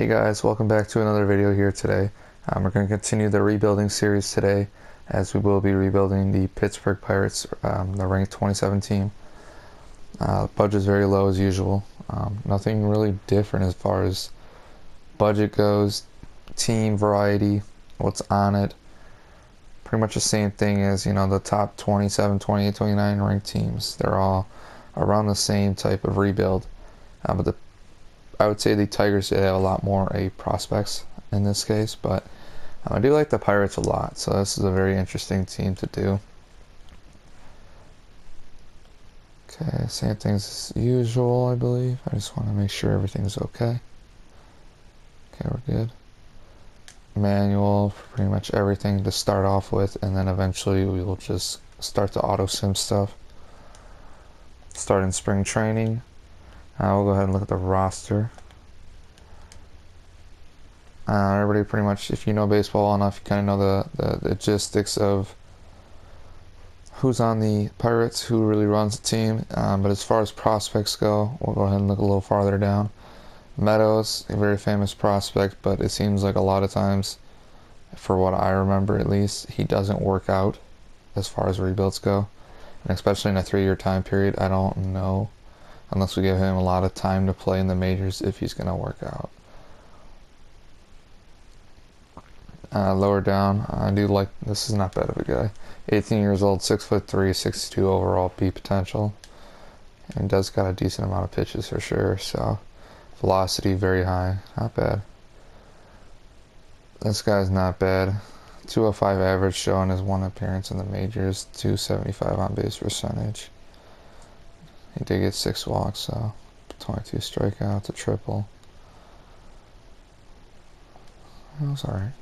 Hey guys, welcome back to another video here today. We're going to continue the rebuilding series today, as we will be rebuilding the Pittsburgh Pirates, the ranked 27 team. Budget's very low as usual. Nothing really different as far as budget goes, team variety, what's on it. Pretty much the same thing as, the top 27, 28, 29 ranked teams. They're all around the same type of rebuild. But I would say the Tigers, they have a lot more prospects in this case, but I do like the Pirates a lot, so this is a very interesting team to do. Okay, same things as usual, I believe. I just want to make sure everything's okay. Okay, we're good. Manual for pretty much everything to start off with, and then eventually we will just start the auto sim stuff. Start in spring training. We'll go ahead and look at the roster. Everybody pretty much, if you know baseball enough, you kind of know the logistics of who's on the Pirates, who really runs the team. But as far as prospects go, we'll go ahead and look a little farther down. Meadows, a very famous prospect, but it seems like a lot of times, for what I remember at least, he doesn't work out as far as rebuilds go. And especially in a 3-year time period, I don't know, unless we give him a lot of time to play in the majors, if he's going to work out. Lower down, I do like, this is not bad of a guy. 18 years old, 6'3", 62 overall B potential. And does got a decent amount of pitches for sure, so velocity very high, not bad. This guy's not bad. 205 average showing his one appearance in the majors, 275 on base percentage. He did get 6 walks, so 22 strikeouts, a triple. That was alright.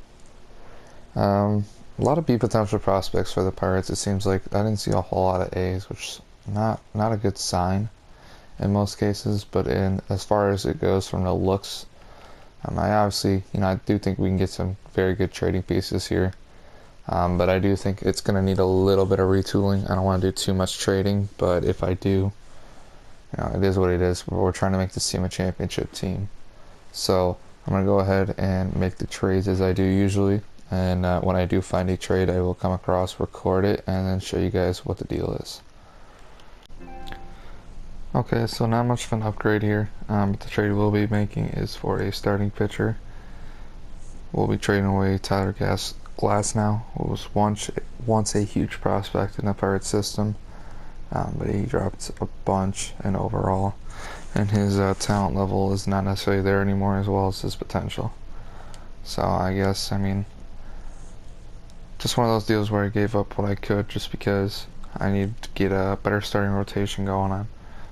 A lot of B potential prospects for the Pirates. It seems like I didn't see a whole lot of A's, which is not a good sign in most cases. But as far as it goes from the looks, I obviously, I do think we can get some very good trading pieces here. But I do think it's going to need a little bit of retooling. I don't want to do too much trading, but if I do, it is what it is. We're trying to make this team a championship team. So I'm going to go ahead and make the trades as I do usually. And when I do find a trade, I will come across, record it, and then show you guys what the deal is. Okay, so not much of an upgrade here, but the trade we'll be making is for a starting pitcher. We'll be trading away Tyler Glass now, who was once a huge prospect in the Pirates system, but he dropped a bunch in overall, and his talent level is not necessarily there anymore, as well as his potential. So I guess, just one of those deals where I gave up what I could just because I need to get a better starting rotation going on.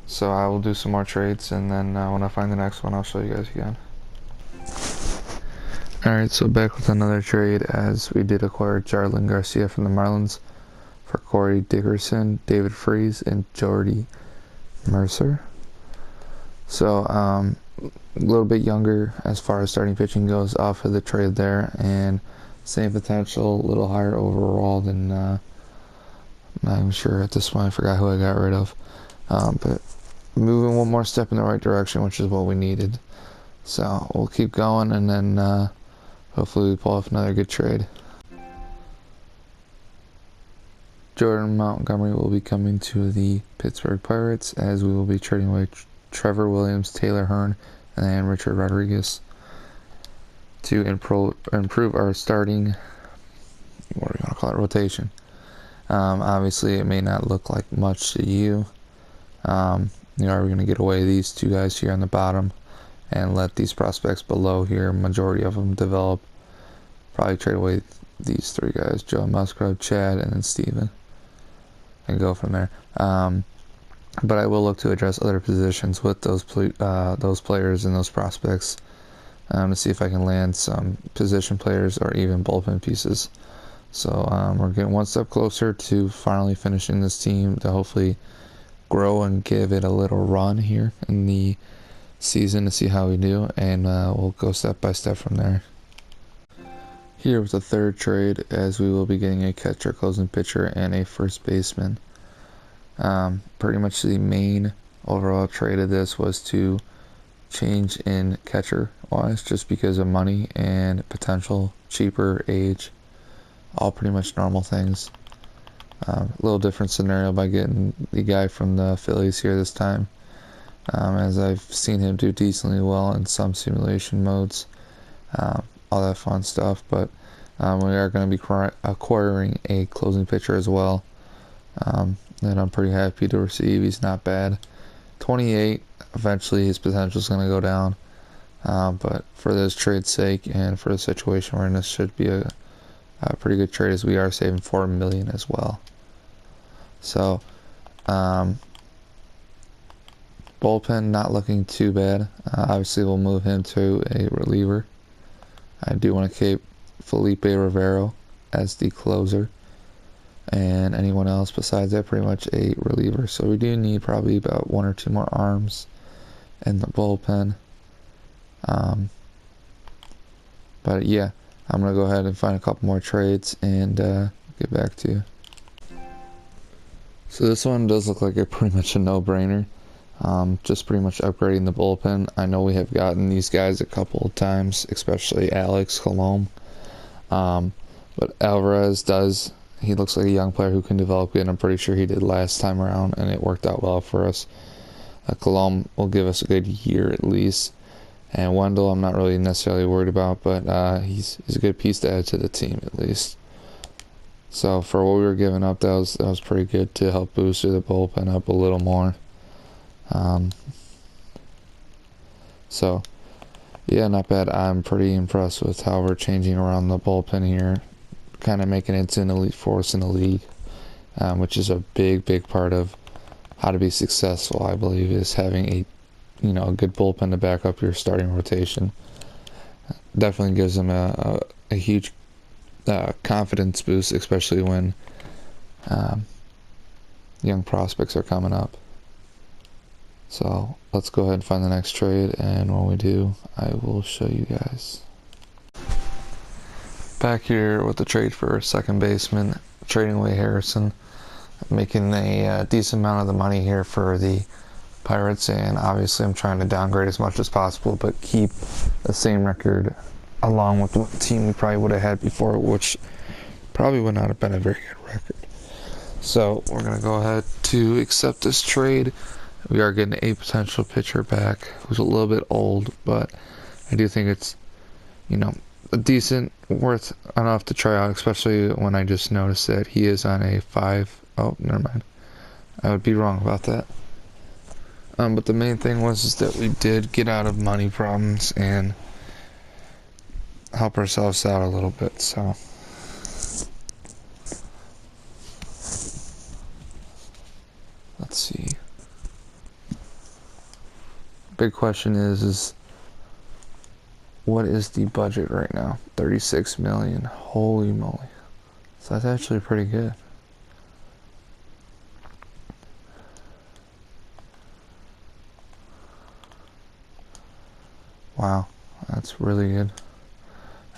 So I will do some more trades, and then when I find the next one, I'll show you guys again. Alright, so back with another trade, as we did acquire Jarlin Garcia from the Marlins for Corey Dickerson, David Freese, and Jordy Mercer. So a little bit younger as far as starting pitching goes off of the trade there, and same potential, a little higher overall than, I'm not even sure at this point, I forgot who I got rid of. But moving one more step in the right direction, which is what we needed. So we'll keep going, and then hopefully we pull off another good trade. Jordan Montgomery will be coming to the Pittsburgh Pirates, as we will be trading away Trevor Williams, Taylor Hearn, and Richard Rodriguez to improve our starting, what do you want to call it, rotation. Obviously, it may not look like much to you. Are we going to get away these two guys here on the bottom and let these prospects below here, majority of them, develop? Probably trade away these 3 guys, Joe Musgrove, Chad, and then Steven, and go from there. But I will look to address other positions with those players and those prospects, to see if I can land some position players or even bullpen pieces. So we're getting one step closer to finally finishing this team, to hopefully grow and give it a little run here in the season to see how we do, and we'll go step by step from there. Here with the third trade, as we will be getting a catcher, closing pitcher, and a first baseman. Pretty much the main overall trade of this was to change in catcher wise, just because of money and potential, cheaper, age, all pretty much normal things. A little different scenario by getting the guy from the Phillies here this time, as I've seen him do decently well in some simulation modes, all that fun stuff. But we are going to be acquiring a closing pitcher as well, that I'm pretty happy to receive. He's not bad. 28, eventually his potential is going to go down, but for this trade's sake and for the situation we're in, this should be a pretty good trade, as we are saving $4 million as well. So bullpen not looking too bad. Obviously we'll move him to a reliever. I do want to keep Felipe Rivero as the closer, and anyone else besides that pretty much a reliever. So we do need probably about 1 or 2 more arms in the bullpen. But yeah, I'm going to go ahead and find a couple more trades and get back to you. So this one does look like pretty much a no-brainer. Just pretty much upgrading the bullpen. I know we have gotten these guys a couple of times, especially Alex Colomb. But Alvarez he looks like a young player who can develop good. I'm pretty sure he did last time around, and it worked out well for us. Colomb will give us a good year at least. And Wendell, I'm not really necessarily worried about, but he's a good piece to add to the team at least. So for what we were giving up, that was pretty good to help boost the bullpen up a little more. So yeah, not bad. I'm pretty impressed with how we're changing around the bullpen here, kind of making it an elite force in the league, which is a big part of how to be successful, I believe, is having a good bullpen to back up your starting rotation. Definitely gives them a huge confidence boost, especially when young prospects are coming up. So let's go ahead and find the next trade, and when we do, I will show you guys. Back here with the trade for second baseman, trading away Harrison, making a decent amount of the money here for the Pirates, and obviously I'm trying to downgrade as much as possible, but keep the same record along with the team we probably would have had before, which probably would not have been a very good record. So we're going to go ahead to accept this trade. We are getting a potential pitcher back who's a little bit old, but I do think it's, a decent, worth enough to try out, especially when I just noticed that he is on a 5. Oh, never mind. I would be wrong about that. But the main thing was that we did get out of money problems and help ourselves out a little bit. So let's see. Big question is what is the budget right now? 36 million. Holy moly. So that's actually pretty good. Wow, that's really good.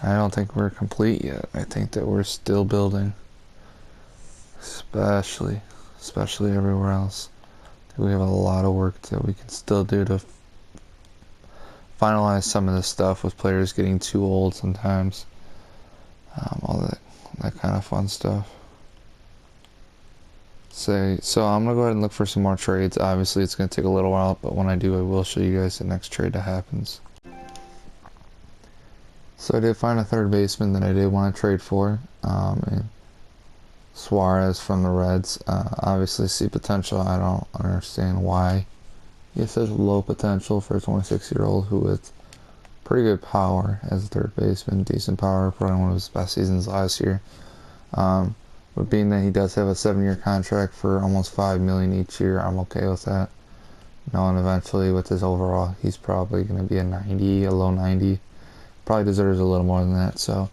I don't think we're complete yet. I think that we're still building, especially everywhere else. We have a lot of work that we can still do to finalize some of this stuff with players getting too old sometimes. All that kind of fun stuff. So I'm going to go ahead and look for some more trades. Obviously it's going to take a little while, but when I do, I will show you guys the next trade that happens. So I did find a third baseman that I did want to trade for, and Suarez from the Reds. Obviously see potential. I don't understand why he has such low potential for a 26-year-old who with pretty good power as a third baseman, decent power, probably one of his best seasons last year. But being that he does have a 7-year contract for almost $5 million each year, I'm okay with that. Knowing eventually with his overall, he's probably going to be a low 90. Probably deserves a little more than that. So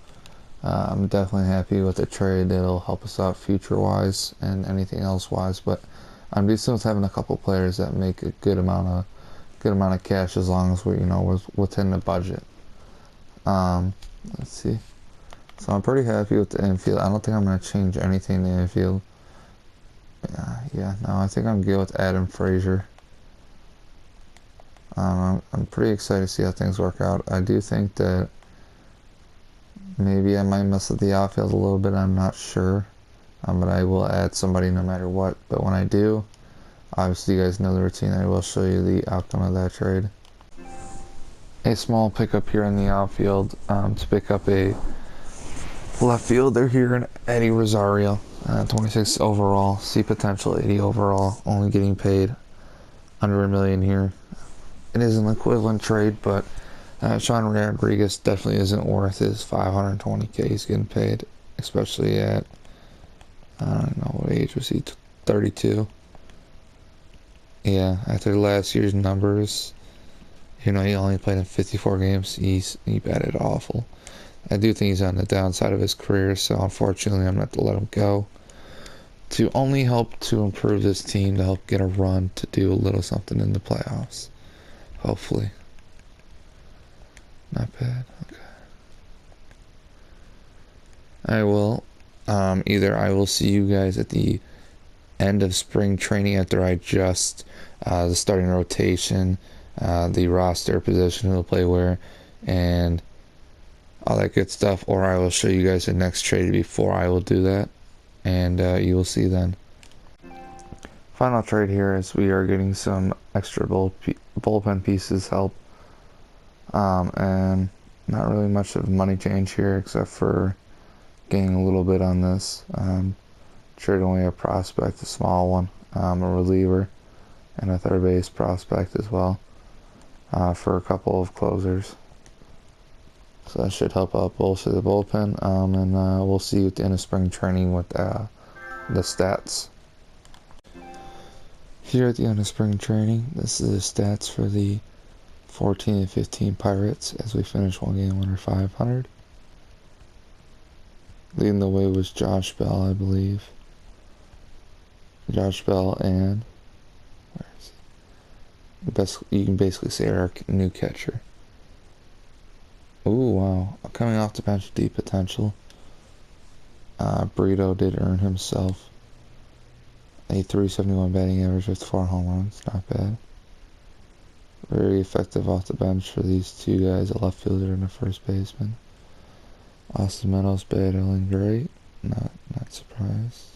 I'm definitely happy with the trade. It'll help us out future-wise and anything else-wise. But I'm decent with having a couple players that make a good amount of cash as long as we're within the budget. Let's see. So I'm pretty happy with the infield. I don't think I'm going to change anything in the infield. I think I'm good with Adam Frazier. I'm pretty excited to see how things work out. I do think that maybe I might mess with the outfield a little bit. I'm not sure. But I will add somebody no matter what. But when I do, obviously you guys know the routine. I will show you the outcome of that trade. A small pickup here in the outfield to pick up a left fielder here in Eddie Rosario. 26 overall, see potential 80 overall, only getting paid under $1 million here. It is an equivalent trade, but Sean Rodriguez definitely isn't worth his $520K he's getting paid, especially at, I don't know, what age was he, 32? Yeah, after last year's numbers, he only played in 54 games, he batted awful. I do think he's on the downside of his career, so unfortunately I'm not to let him go. To only help to improve this team, to help get a run, to do a little something in the playoffs. Hopefully. Not bad. Okay. I will. Either I will see you guys at the end of spring training after I adjust the starting rotation, the roster position, who will play where, and all that good stuff, or I will show you guys the next trade before I will do that, and you will see then. Final trade here is we are getting some extra bullpen pieces help, and not really much of money change here except for getting a little bit on this. Trade only a prospect, a small one, a reliever, and a third base prospect as well, for a couple of closers. So that should help out bolster the bullpen, and we'll see you at the end of spring training with the stats. Here at the end of spring training, this is the stats for the 14 and 15 Pirates as we finish one game under 500. Leading the way was Josh Bell, I believe. Josh Bell and where is he? You can basically say our new catcher. Ooh, wow. Coming off the bench, deep potential. Brito did earn himself a 371 batting average with 4 home runs. Not bad. Very effective off the bench for these two guys, a left fielder and a first baseman. Austin Meadows battling great. Not surprised.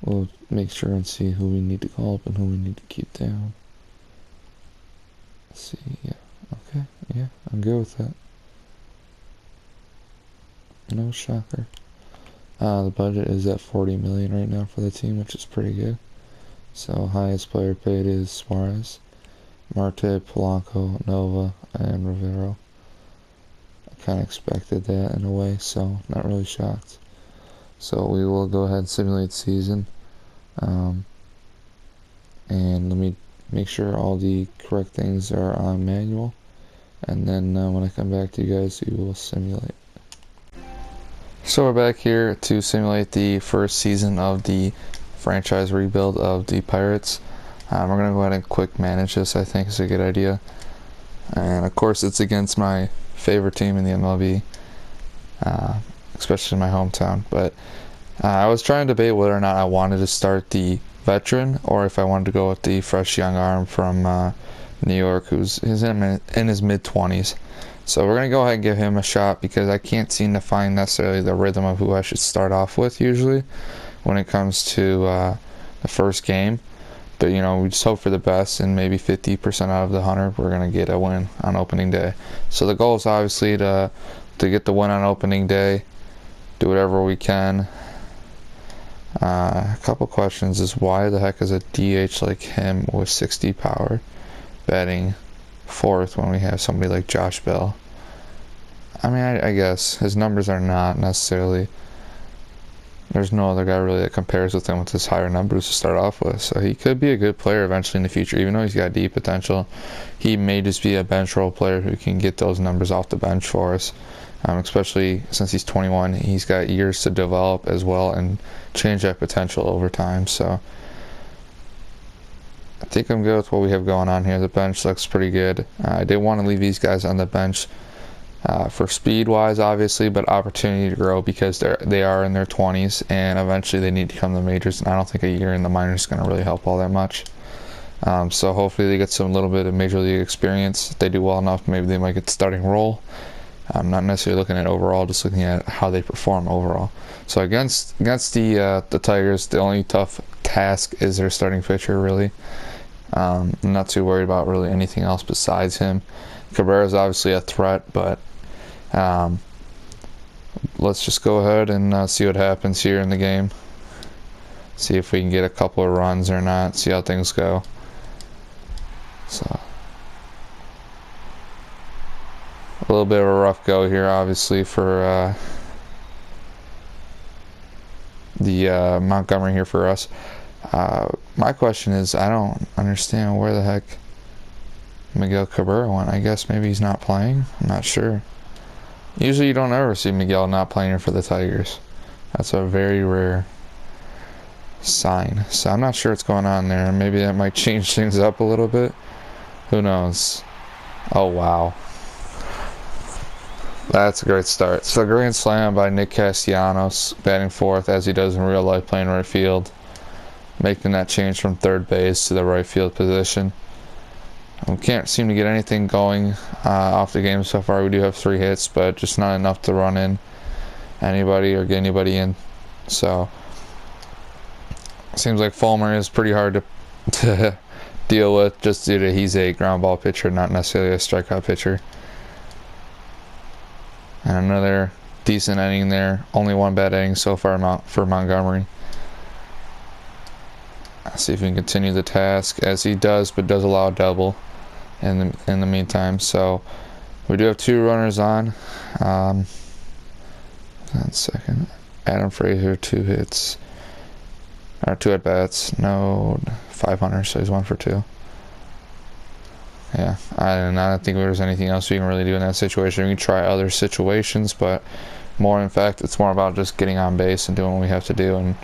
We'll make sure and see who we need to call up and who we need to keep down. Let's see, yeah. Okay, yeah, I'm good with that. No shocker. The budget is at $40 million right now for the team, which is pretty good. So highest player paid is Suarez, Marte, Polanco, Nova, and Rivero. I kind of expected that in a way, so not really shocked. So we will go ahead and simulate season. And let me make sure all the correct things are on manual, and then when I come back to you guys, we will simulate. So we're back here to simulate the first season of the franchise rebuild of the Pirates. We're going to go ahead and quick manage this. I think is a good idea, and of course it's against my favorite team in the MLB, especially in my hometown. But I was trying to debate whether or not I wanted to start the veteran or if I wanted to go with the fresh young arm from New York, who's in his mid-20s. So we're going to go ahead and give him a shot because I can't seem to find necessarily the rhythm of who I should start off with usually when it comes to the first game. But, we just hope for the best, and maybe 50% out of the 100 we're going to get a win on opening day. So the goal is obviously to get the win on opening day, do whatever we can. A couple questions is why the heck is a DH like him with 60 power batting fourth when we have somebody like Josh Bell? I mean, I guess his numbers are not necessarily, there's no other guy really that compares with him with his higher numbers to start off with, so he could be a good player eventually in the future. Even though he's got deep potential, he may just be a bench role player who can get those numbers off the bench for us. Especially since he's 21, he's got years to develop as well and change that potential over time. So I think I'm good with what we have going on here. The bench looks pretty good. I did want to leave these guys on the bench for speed-wise, obviously, but opportunity to grow because they are in their 20s, and eventually they need to come to the majors. And I don't think a year in the minors is going to really help all that much. So hopefully they get some little bit of major league experience. If they do well enough, maybe they might get the starting role. I'm not necessarily looking at overall, just looking at how they perform overall. So against the Tigers, the only tough task is their starting pitcher, really. I'm not too worried about really anything else besides him. Cabrera is obviously a threat, but let's just go ahead and see what happens here in the game. See if we can get a couple of runs or not. See how things go. So a little bit of a rough go here, obviously, for the Montgomery here for us. My question is, I don't understand where the heck Miguel Cabrera went. I guess maybe he's not playing. I'm not sure. Usually you don't ever see Miguel not playing for the Tigers. That's a very rare sign. So I'm not sure what's going on there. Maybe that might change things up a little bit. Who knows? Oh, wow. That's a great start. So grand slam by Nick Castellanos, batting fourth as he does in real life, playing right field. Making that change from third base to the right field position. We can't seem to get anything going off the game so far. We do have 3 hits, but just not enough to run in anybody or get anybody in. So seems like Fulmer is pretty hard to deal with, just due to he's a ground ball pitcher, not necessarily a strikeout pitcher. And another decent inning there. Only one bad inning so far for Montgomery. Let's see if we can continue the task, as he does, but does allow a double in the meantime. So we do have 2 runners on. 1 second. Adam Frazier, 2 hits. Or 2 at bats. No, 500, so he's 1 for 2. Yeah, I don't think there's anything else we can really do in that situation. We can try other situations, but in fact, it's more about just getting on base and doing what we have to do and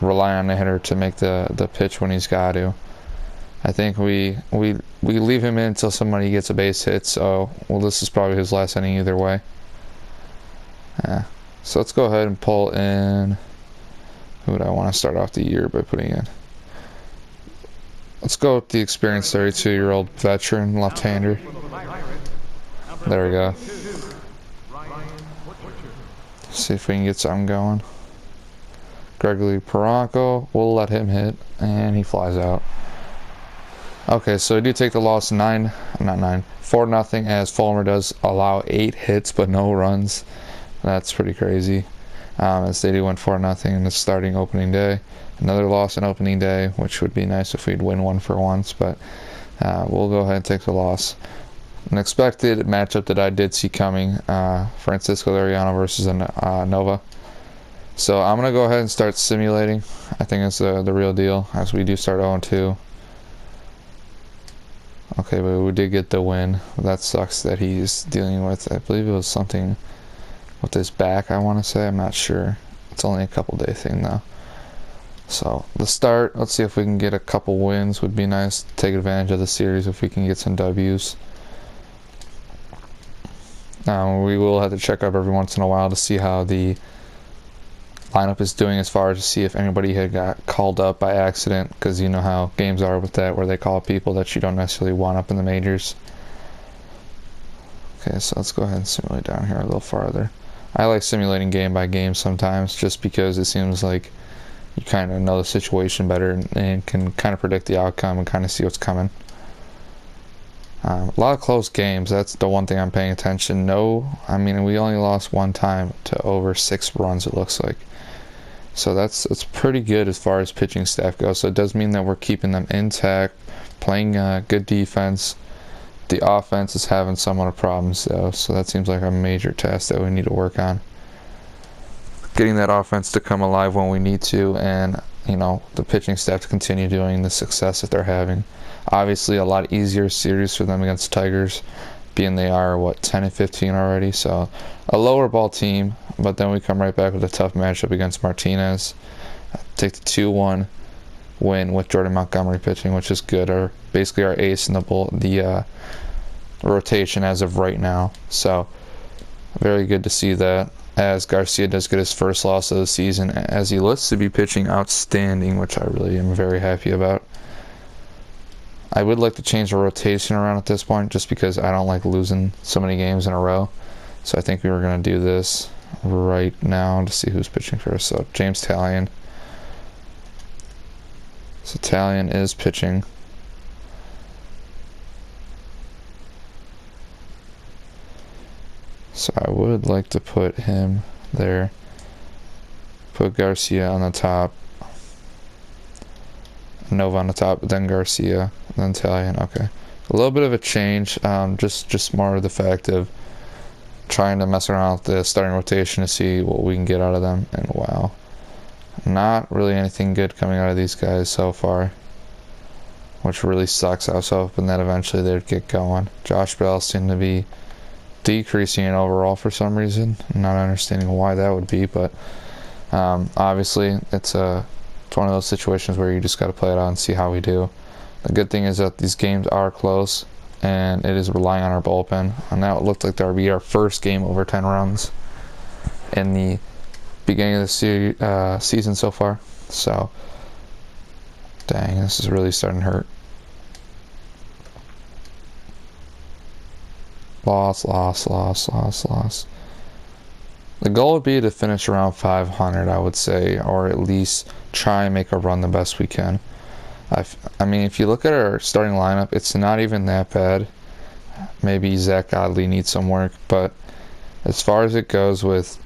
rely on the hitter to make the pitch when he's got to. I think we leave him in until somebody gets a base hit, so this is probably his last inning either way. Yeah. So let's go ahead and pull in. Who would I want to start off the year by putting in? Let's go with the experienced 32-year-old veteran left-hander. There we go. See if we can get something going. Gregory Polanco, we'll let him hit, and he flies out. Okay, so we do take the loss 4-0, as Fulmer does allow 8 hits but no runs. That's pretty crazy. As they do win 4-0 in the starting opening day. Another loss in opening day, which would be nice if we'd win one for once, but we'll go ahead and take the loss. An expected matchup that I did see coming, Francisco Liriano versus Nova. So I'm going to go ahead and start simulating. I think it's the real deal, as we do start 0-2. Okay, but we did get the win. That sucks that he's dealing with, I believe it was something with his back, I want to say. I'm not sure. It's only a couple day thing though. So the start, let's see if we can get a couple wins. Would be nice to take advantage of the series if we can get some W's. We will have to check up every once in a while to see how the lineup is doing, as far as to see if anybody had got called up by accident, because you know how games are with that, where they call people that you don't necessarily want up in the majors. Okay, so let's go ahead and simulate down here a little farther. I like simulating game by game sometimes, just because it seems like you kind of know the situation better and can kind of predict the outcome and kind of see what's coming. A lot of close games. That's the one thing I'm paying attention. We only lost one time to over 6 runs, it looks like. So that's pretty good as far as pitching staff goes. So it does mean that we're keeping them intact, playing good defense. The offense is having somewhat of problems though, so that seems like a major task that we need to work on. Getting that offense to come alive when we need to, and the pitching staff to continue doing the success that they're having. Obviously a lot easier series for them against Tigers, being they are 10-15 already, so a lower ball team, but then we come right back with a tough matchup against Martinez. Take the 2-1, win with Jordan Montgomery pitching, which is good. Or basically our ace in the rotation as of right now. So very good to see that, as Garcia does get his first loss of the season, as he looks to be pitching outstanding, which I really am very happy about. I would like to change the rotation around at this point, just because I don't like losing so many games in a row. So I think we were going to do this right now to see who's pitching first. So James Talion. So Talion is pitching. So I would like to put him there. Put Garcia on the top. Nova on the top, then Garcia, then Talion. Okay. A little bit of a change, just more of the fact of trying to mess around with the starting rotation to see what we can get out of them. And wow, not really anything good coming out of these guys so far, which really sucks. I was hoping that eventually they'd get going. Josh Bell seemed to be decreasing in overall for some reason. I'm not understanding why that would be, but obviously it's one of those situations where you just got to play it out and see how we do. The good thing is that these games are close, and it is relying on our bullpen. And now it looked like that would be our first game over 10 runs in the beginning of the season so far. So, dang, this is really starting to hurt. Loss. The goal would be to finish around 500, I would say, or at least try and make a run the best we can. I mean, if you look at our starting lineup, it's not even that bad. Maybe Zach Godley needs some work, but as far as it goes with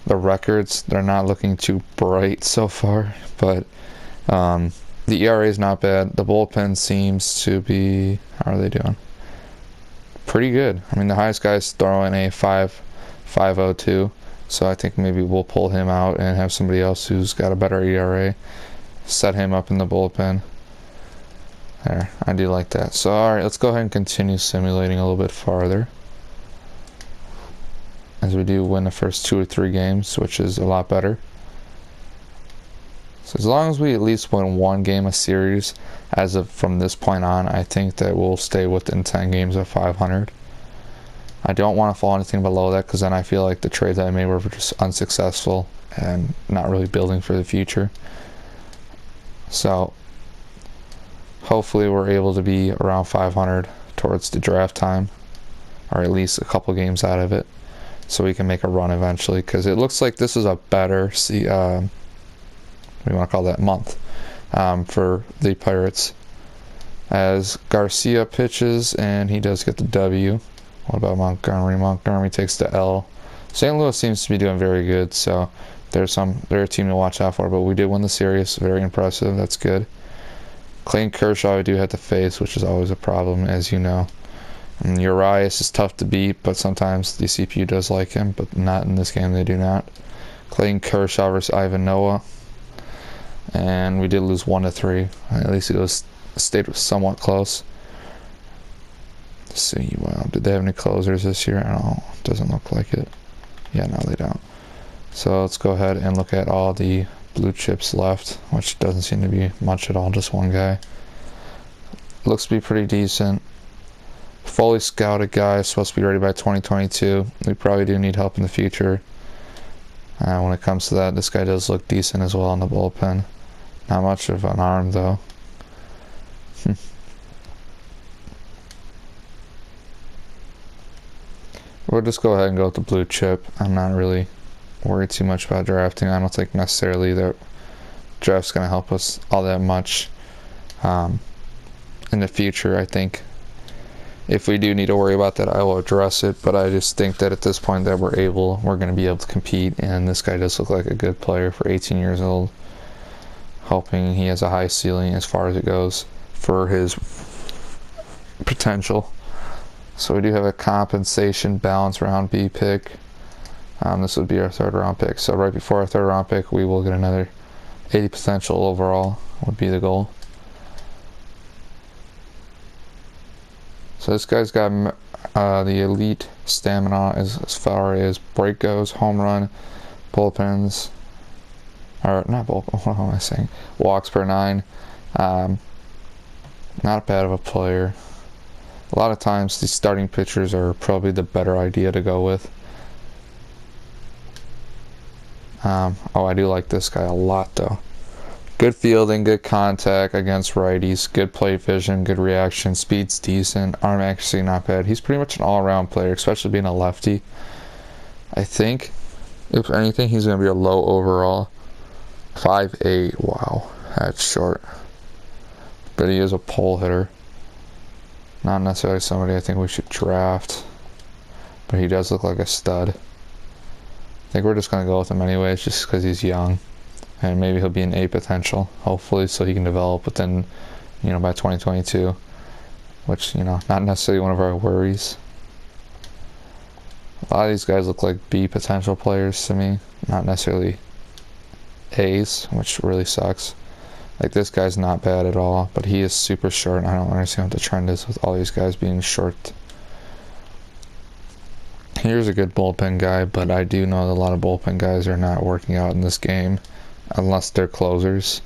the records, they're not looking too bright so far. But the ERA is not bad. The bullpen seems to be, how are they doing? Pretty good. I mean, the highest guy's throwing a 5.02, so I think maybe we'll pull him out and have somebody else who's got a better ERA. Set him up in the bullpen. There, I do like that. So, alright, let's go ahead and continue simulating a little bit farther, as we do win the first 2 or 3 games, which is a lot better. So as long as we at least win 1 game a series, as of from this point on, I think that we'll stay within 10 games of 500. I don't want to fall anything below that, because then I feel like the trades that I made were just unsuccessful and not really building for the future. So hopefully we're able to be around 500 towards the draft time, or at least a couple games out of it, so we can make a run eventually, because it looks like this is a better what do you want to call that, month for the Pirates, as Garcia pitches and he does get the W. What about Montgomery? Montgomery takes the L. St. Louis seems to be doing very good, so they're a team to watch out for. But we did win the series, very impressive. That's good. Clayton Kershaw we do have to face, which is always a problem, as you know. And Urias is tough to beat, but sometimes the CPU does like him, but not in this game. They do not. Clayton Kershaw versus Ivan Noah, and we did lose 1-3. At least it stayed somewhat close. Let's see. Wow, did they have any closers this year? I don't know. Doesn't look like it. Yeah, no, they don't. So let's go ahead and look at all the blue chips left, which doesn't seem to be much at all, just one guy. Looks to be pretty decent. Fully scouted guy, supposed to be ready by 2022. We probably do need help in the future. When it comes to that, this guy does look decent as well in the bullpen. Not much of an arm, though. We'll just go ahead and go with the blue chip. I'm not really worried too much about drafting. I don't think necessarily that draft's going to help us all that much in the future. I think if we do need to worry about that, I will address it, but I just think that at this point that we're going to be able to compete, and this guy does look like a good player for 18 years old. Hoping he has a high ceiling as far as it goes for his potential. So we do have a compensation balance round B pick. This would be our 3rd round pick. So right before our 3rd round pick, we will get another 80 potential overall, would be the goal. So this guy's got the elite stamina as far as break goes, home run, bullpens. or not bullpen, what am I saying? Walks per 9. Not bad of a player. A lot of times these starting pitchers are probably the better idea to go with. Oh, I do like this guy a lot though. Good fielding, good contact against righties, good plate vision, good reaction, speed's decent, arm accuracy not bad. He's pretty much an all-around player, especially being a lefty. I think, if anything, he's going to be a low overall. 5'8", wow, that's short. But he is a pole hitter. Not necessarily somebody I think we should draft, but he does look like a stud. I think we're just going to go with him anyways, just because he's young. And maybe he'll be an A potential, hopefully, so he can develop within, by 2022. Which, not necessarily one of our worries. A lot of these guys look like B potential players to me, not necessarily A's, which really sucks. Like, this guy's not bad at all, but he is super short, and I don't understand what the trend is with all these guys being short. Here's a good bullpen guy, but I do know that a lot of bullpen guys are not working out in this game. Unless they're closers,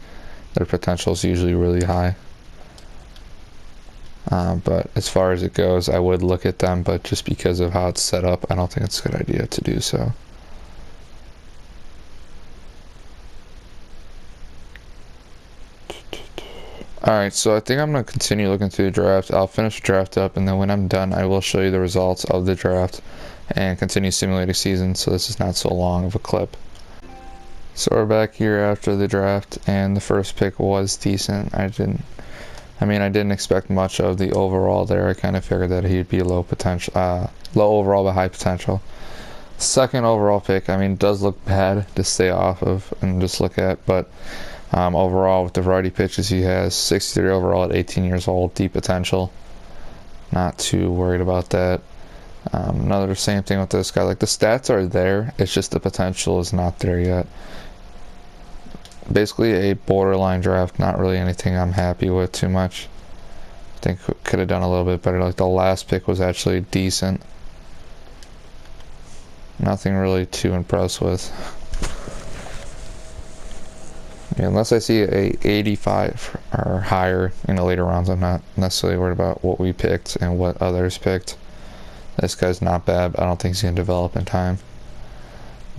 their potential is usually really high. But as far as it goes, I would look at them, but just because of how it's set up, I don't think it's a good idea to do so. Alright, so I think I'm going to continue looking through the draft. I'll finish the draft up, and then when I'm done, I will show you the results of the draft and continue simulating season, so this is not so long of a clip. So we're back here after the draft, and the first pick was decent. I didn't expect much of the overall there. I kind of figured that he'd be low overall but high potential. Second overall pick, it does look bad to stay off of and just look at, but overall with the variety pitches he has, 63 overall at 18 years old, deep potential. Not too worried about that. Another same thing with this guy. Like, the stats are there, it's just the potential is not there yet. Basically a borderline draft, not really anything I'm happy with too much. I think could have done a little bit better. Like, the last pick was actually decent. Nothing really too impressed with. Unless I see a 85 or higher in the later rounds, I'm not necessarily worried about what we picked and what others picked. This guy's not bad, but I don't think he's going to develop in time.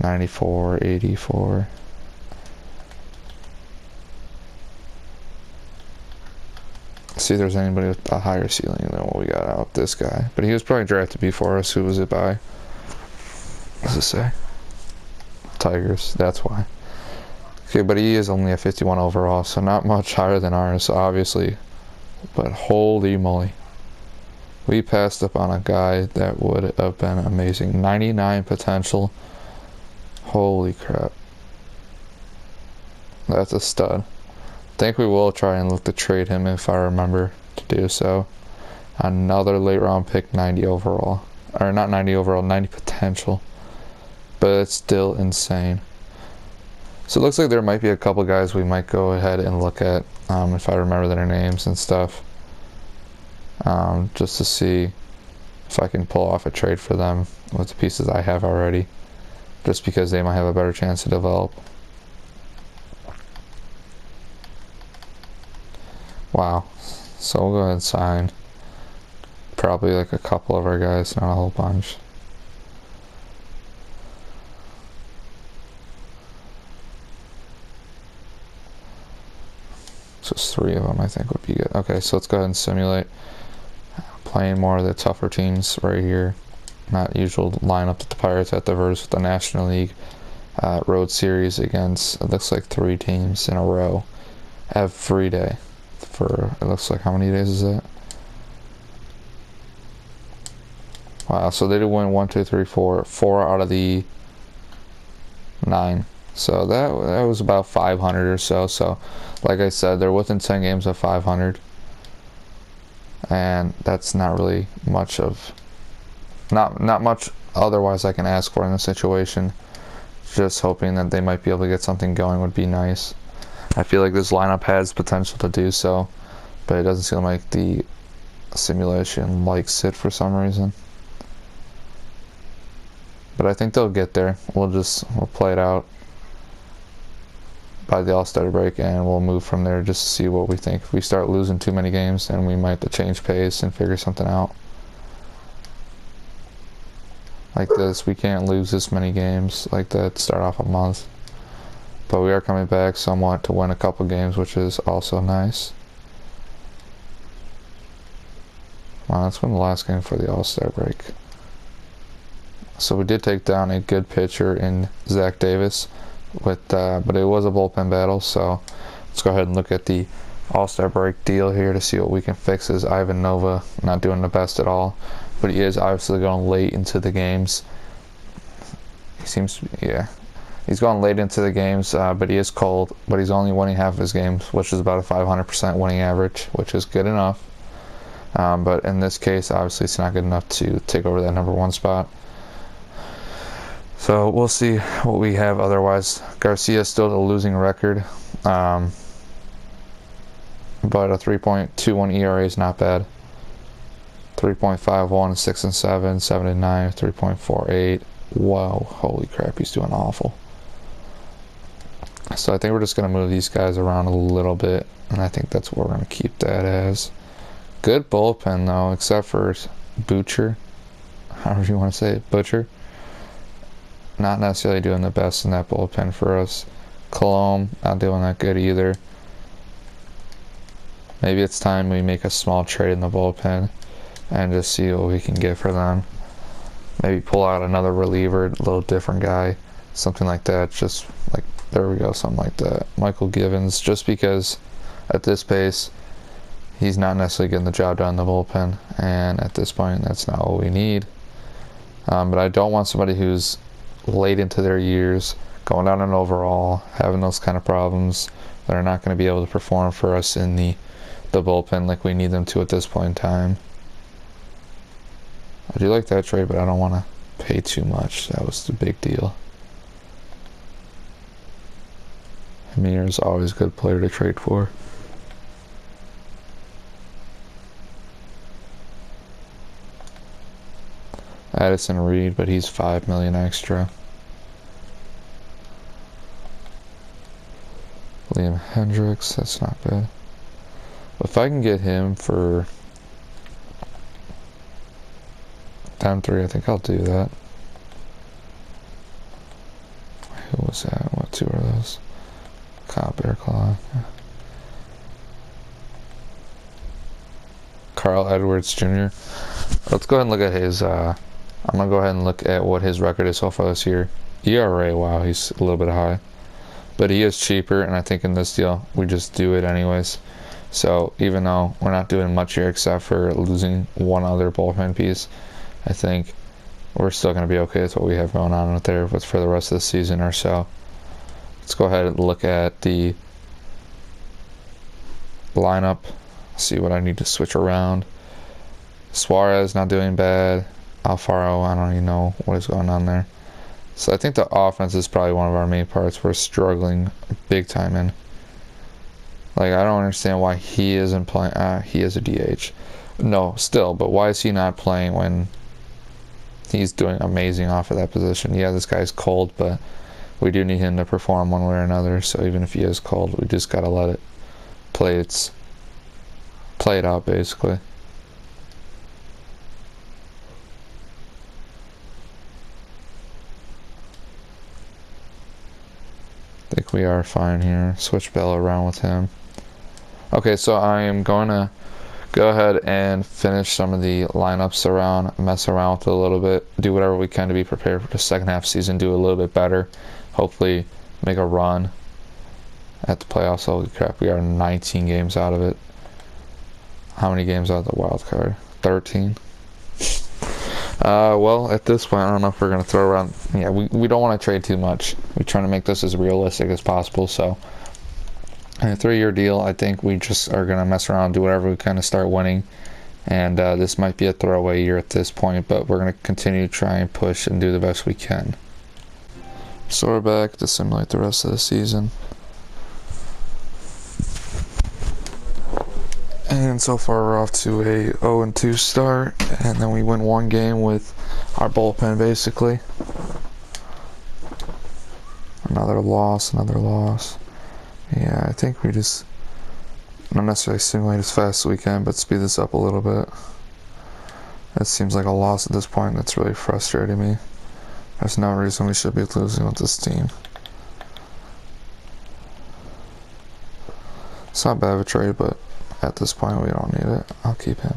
94, 84. See if there's anybody with a higher ceiling than what we got out with this guy. But he was probably drafted before us. Who was it by? What does it say? Tigers, that's why. Okay, but he is only a 51 overall, so not much higher than ours, obviously. But holy moly. We passed up on a guy that would have been amazing. 99 potential. Holy crap. That's a stud. I think we will try and look to trade him if I remember to do so. Another late round pick, 90 overall. Or not 90 overall, 90 potential. But it's still insane. So it looks like there might be a couple guys we might go ahead and look at if I remember their names and stuff. Just to see if I can pull off a trade for them with the pieces I have already. Just because they might have a better chance to develop. Wow. So we'll go ahead and sign probably like a couple of our guys, not a whole bunch. Just 3 of them I think would be good. Okay, so let's go ahead and simulate playing more of the tougher teams right here. Not usual lineup that the Pirates have to verse with the National League Road Series against, it looks like 3 teams in a row every day. For, it looks like, how many days is that? Wow, so they did win 1, 2, 3, 4 out of the 9. So that was about 500 or so. So, like I said, they're within 10 games of 500, and that's not really much of, not much otherwise I can ask for in this situation. Just hoping that they might be able to get something going would be nice. I feel like this lineup has potential to do so, but it doesn't seem like the simulation likes it for some reason. But I think they'll get there. We'll play it out. by the All-Star break, and we'll move from there just to see what we think. If we start losing too many games, then we might have to change pace and figure something out. Like this, we can't lose this many games like that to start off a month. But we are coming back somewhat to win a couple games, which is also nice. Wow, let's win the last game for the All-Star break. So we did take down a good pitcher in Zach Davis, but it was a bullpen battle. So let's go ahead and look at the All-Star break deal here to see what we can fix. Is Ivan Nova not doing the best at all, but he is obviously going late into the games. He seems to be, yeah. He's gone late into the games, but he is cold. But he's only winning half of his games, which is about a 500% winning average, which is good enough. But in this case, obviously, it's not good enough to take over that #1 spot. So we'll see what we have otherwise. Garcia's still a losing record, but a 3.21 ERA is not bad. 3.51, 6-7, 7-9, 3.48. Whoa, holy crap, he's doing awful. So I think we're just going to move these guys around a little bit, and I think that's what we're going to keep that as. Good bullpen, though, except for Butcher, however you want to say it, Butcher. Not necessarily doing the best in that bullpen for us. Colomb, not doing that good either. Maybe it's time we make a small trade in the bullpen and just see what we can get for them. Maybe pull out another reliever, a little different guy, something like that. Just like, there we go, something like that. Michael Givens, just because at this pace, he's not necessarily getting the job done in the bullpen, and at this point, that's not what we need. But I don't want somebody who's late into their years, going down an overall, having those kind of problems. They're not going to be able to perform for us in the bullpen like we need them to at this point in time. I do like that trade, but I don't want to pay too much. That was the big deal. Amir's always a good player to trade for. Addison Reed, but he's $5 million extra. Liam Hendricks, that's not bad. If I can get him for down 3, I think I'll do that. Who was that? What 2 are those? Kyle Bearclaw. Yeah. Carl Edwards Jr. Let's go ahead and look at his. I'm gonna go ahead and look at what his record is so far this year. ERA, wow, he's a little bit high, but he is cheaper, and I think in this deal we just do it anyways. So even though we're not doing much here except for losing one other bullpen piece, I think we're still going to be okay with what we have going on out there for the rest of the season or so. Let's go ahead and look at the lineup, see what I need to switch around. Suarez not doing bad. Alfaro, I don't even know what is going on there. So I think the offense is probably one of our main parts we're struggling big time in. Like, I don't understand why he isn't playing. He is a DH. No, still, but why is he not playing when he's doing amazing off of that position? Yeah, this guy's cold, but we do need him to perform one way or another. So even if he is cold, we just gotta let it play it out, basically. I think we are fine here. Switch Bell around with him. Okay, so I am going to go ahead and finish some of the lineups around, mess around with it a little bit, do whatever we can to be prepared for the second half season, do a little bit better, hopefully make a run at the playoffs. Holy crap, we are 19 games out of it. How many games out of the wild card? 13. Well, at this point, I don't know if we're going to throw around. Yeah, we don't want to trade too much. We're trying to make this as realistic as possible. So, in a 3-year deal, I think we just are going to mess around, do whatever we can to start winning. And this might be a throwaway year at this point, but we're going to continue to try and push and do the best we can. So we're back to simulate the rest of the season. And so far we're off to a 0-2 start, and then we win one game with our bullpen basically. Another loss. Yeah, I think we just not necessarily simulate as fast as we can, but speed this up a little bit. It seems like a loss at this point. That's really frustrating me. There's no reason we should be losing with this team. It's not bad of a trade, but at this point we don't need it. I'll keep him.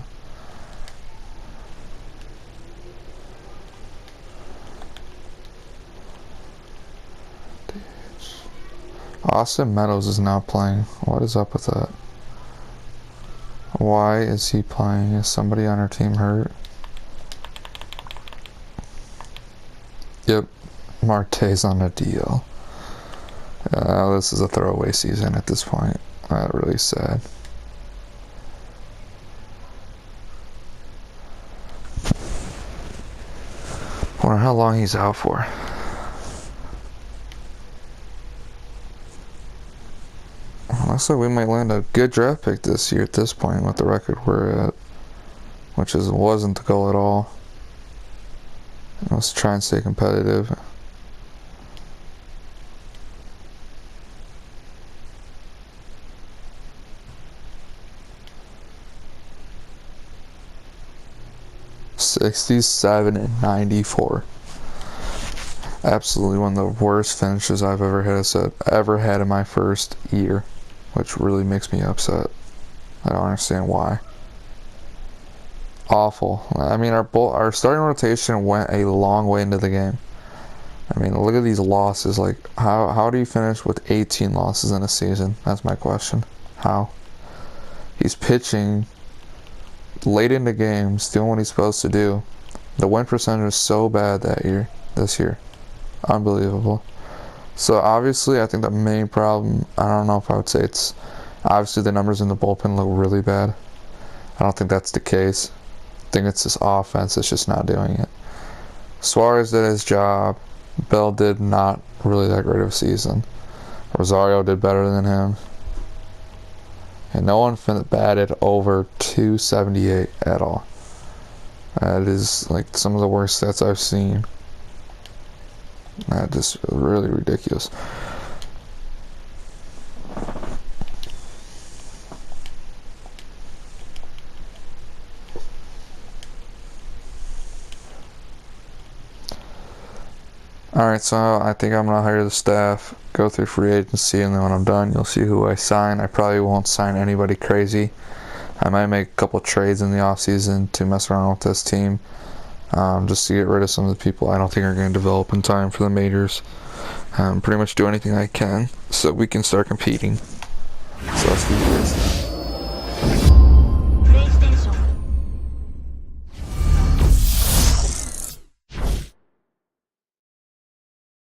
Austin Meadows is now playing. What is up with that? Why is he playing? Is somebody on our team hurt? Yep, Marte's on a DL. This is a throwaway season at this point. That's really sad. Wonder how long he's out for. Looks like we might land a good draft pick this year at this point with the record we're at, which wasn't the goal at all. Let's try and stay competitive. $67-94. Absolutely one of the worst finishes I've ever had in my first year, which really makes me upset. I don't understand why. Awful. I mean, our starting rotation went a long way into the game. I mean, look at these losses. Like, how do you finish with 18 losses in a season? That's my question. How? He's pitching late into games, doing what he's supposed to do. The win percentage is so bad this year. Unbelievable. So obviously, I think the main problem, I don't know if I would say it's, obviously the numbers in the bullpen look really bad. I don't think that's the case. I think it's this offense that's just not doing it. Suarez did his job. Bell did not really that great of a season. Rosario did better than him. And no one batted over 278 at all. That is like some of the worst stats I've seen. That is really ridiculous. Alright, so I think I'm going to hire the staff, go through free agency, and then when I'm done, you'll see who I sign. I probably won't sign anybody crazy. I might make a couple trades in the offseason to mess around with this team, just to get rid of some of the people I don't think are going to develop in time for the majors. Pretty much do anything I can so we can start competing. So let's do this.